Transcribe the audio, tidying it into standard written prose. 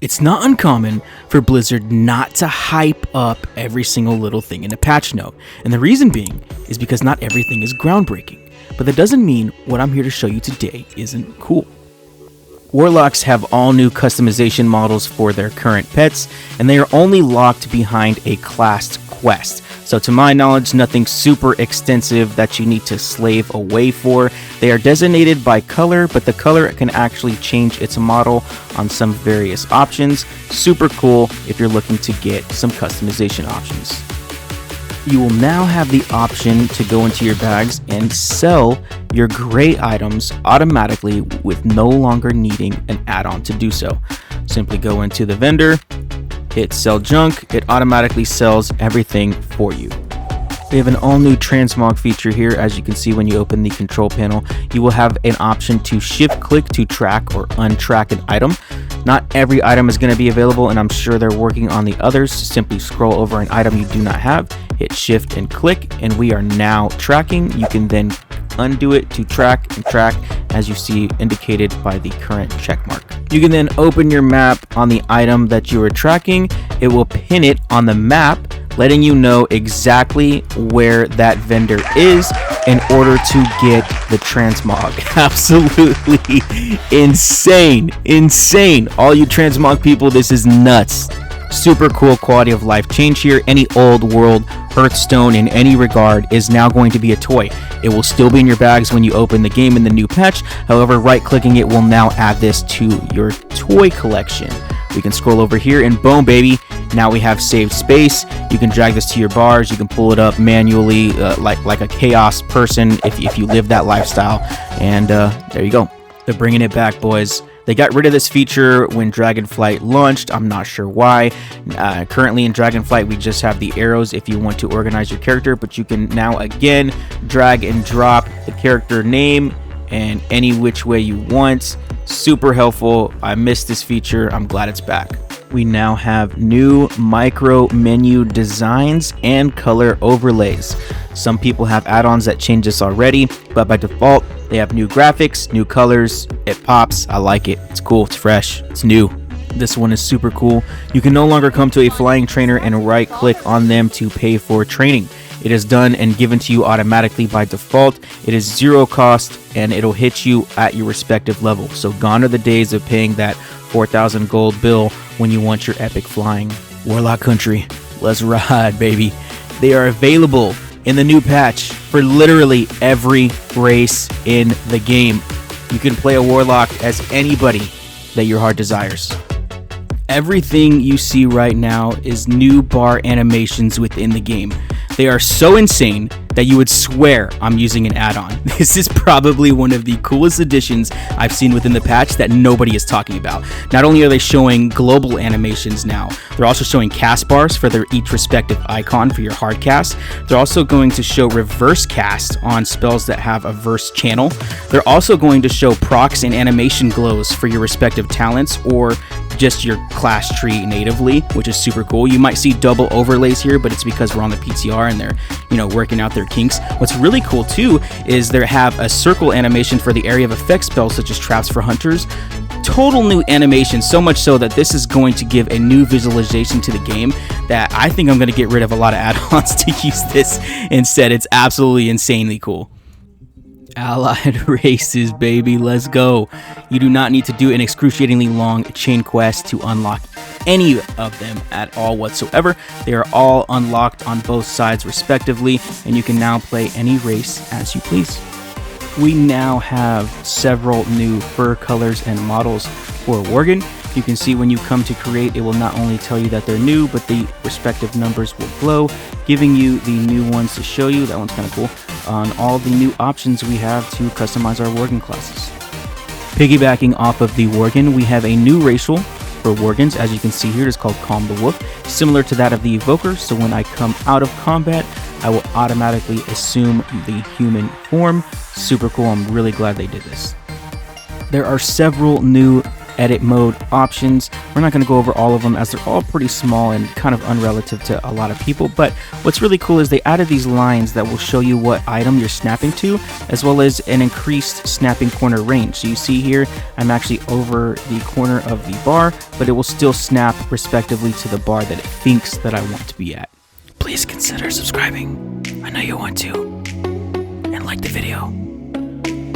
It's not uncommon for Blizzard not to hype up every single little thing in a patch note, and the reason being is because not everything is groundbreaking, but that doesn't mean what I'm here to show you today isn't cool. Warlocks have all new customization models for their current pets, and they are only locked behind a classed quest. So to my knowledge, nothing super extensive that you need to slave away for. They are designated by color, but the color can actually change its model on some various options. Super cool if you're looking to get some customization options. You will now have the option to go into your bags and sell your gray items automatically with no longer needing an add-on to do so. Simply go into the vendor, hit sell junk, it automatically sells everything for you. We have an all-new transmog feature here. As you can see when you open the control panel, you will have an option to shift click to track or untrack an item. Not every item is going to be available, and I'm sure they're working on the others. Simply scroll over an item you do not have, hit shift and click, and we are now tracking. You can then undo it to track and track as you see indicated by the current check mark. You can then open your map on the item that you are tracking. It will pin it on the map, letting you know exactly where that vendor is in order to get the transmog. Absolutely insane. All you transmog people, this is nuts. Super cool quality of life change here. Any old world Hearthstone in any regard is now going to be a toy. It will still be in your bags when you open the game in the new patch. However, right clicking it will now add this to your toy collection. We can scroll over here and boom, baby. Now we have saved space. You can drag this to your bars. You can pull it up manually like a chaos person if you live that lifestyle. And there you go. They're bringing it back, boys. They got rid of this feature when Dragonflight launched. I'm not sure why. Currently in Dragonflight, we just have the arrows if you want to organize your character, but you can now again drag and drop the character name and any which way you want. Super helpful. I missed this feature. I'm glad it's back. We now have new micro menu designs and color overlays. Some people have add-ons that change this already, but by default, they have new graphics, new colors. It pops. I like it. It's cool. It's fresh. It's new. This one is super cool. You can no longer come to a flying trainer and right click on them to pay for training. It is done and given to you automatically by default. It is zero cost and it'll hit you at your respective level. So gone are the days of paying that 4,000 gold bill when you want your epic flying. Warlock Country, let's ride, baby. They are available in the new patch for literally every race in the game. You can play a Warlock as anybody that your heart desires. Everything you see right now is new bar animations within the game. They are so insane that you would swear I'm using an add-on. This is probably one of the coolest additions I've seen within the patch that nobody is talking about. Not only are they showing global animations now, they're also showing cast bars for their each respective icon for your hard cast. They're also going to show reverse cast on spells that have a verse channel. They're also going to show procs and animation glows for your respective talents or just your class tree natively, which is super cool. You might see double overlays here, but it's because we're on the PTR and they're, working out their kinks. What's really cool too is they have a circle animation for the area of effect spells such as traps for hunters. Total new animation, so much so that this is going to give a new visualization to the game that I think I'm going to get rid of a lot of add-ons to use this instead. It's absolutely insanely cool. Allied races, baby, let's go. You do not need to do an excruciatingly long chain quest to unlock any of them at all whatsoever. They are all unlocked on both sides respectively, and you can now play any race as you please. We now have several new fur colors and models for Worgen. You can see when you come to create, it will not only tell you that they're new, but the respective numbers will glow, giving you the new ones to show you. That one's kind of cool. On all the new options we have to customize our Worgen classes. Piggybacking off of the Worgen, we have a new racial for Worgens. As you can see here, it is called Calm the Wolf, similar to that of the Evoker. So when I come out of combat, I will automatically assume the human form. Super cool. I'm really glad they did this. There are several new edit mode options. We're not going to go over all of them as they're all pretty small and kind of unrelative to a lot of people, but what's really cool is they added these lines that will show you what item you're snapping to, as well as an increased snapping corner range. So you see here, I'm actually over the corner of the bar, but it will still snap respectively to the bar that it thinks that I want to be at. Please consider subscribing. I know you want to. And like the video.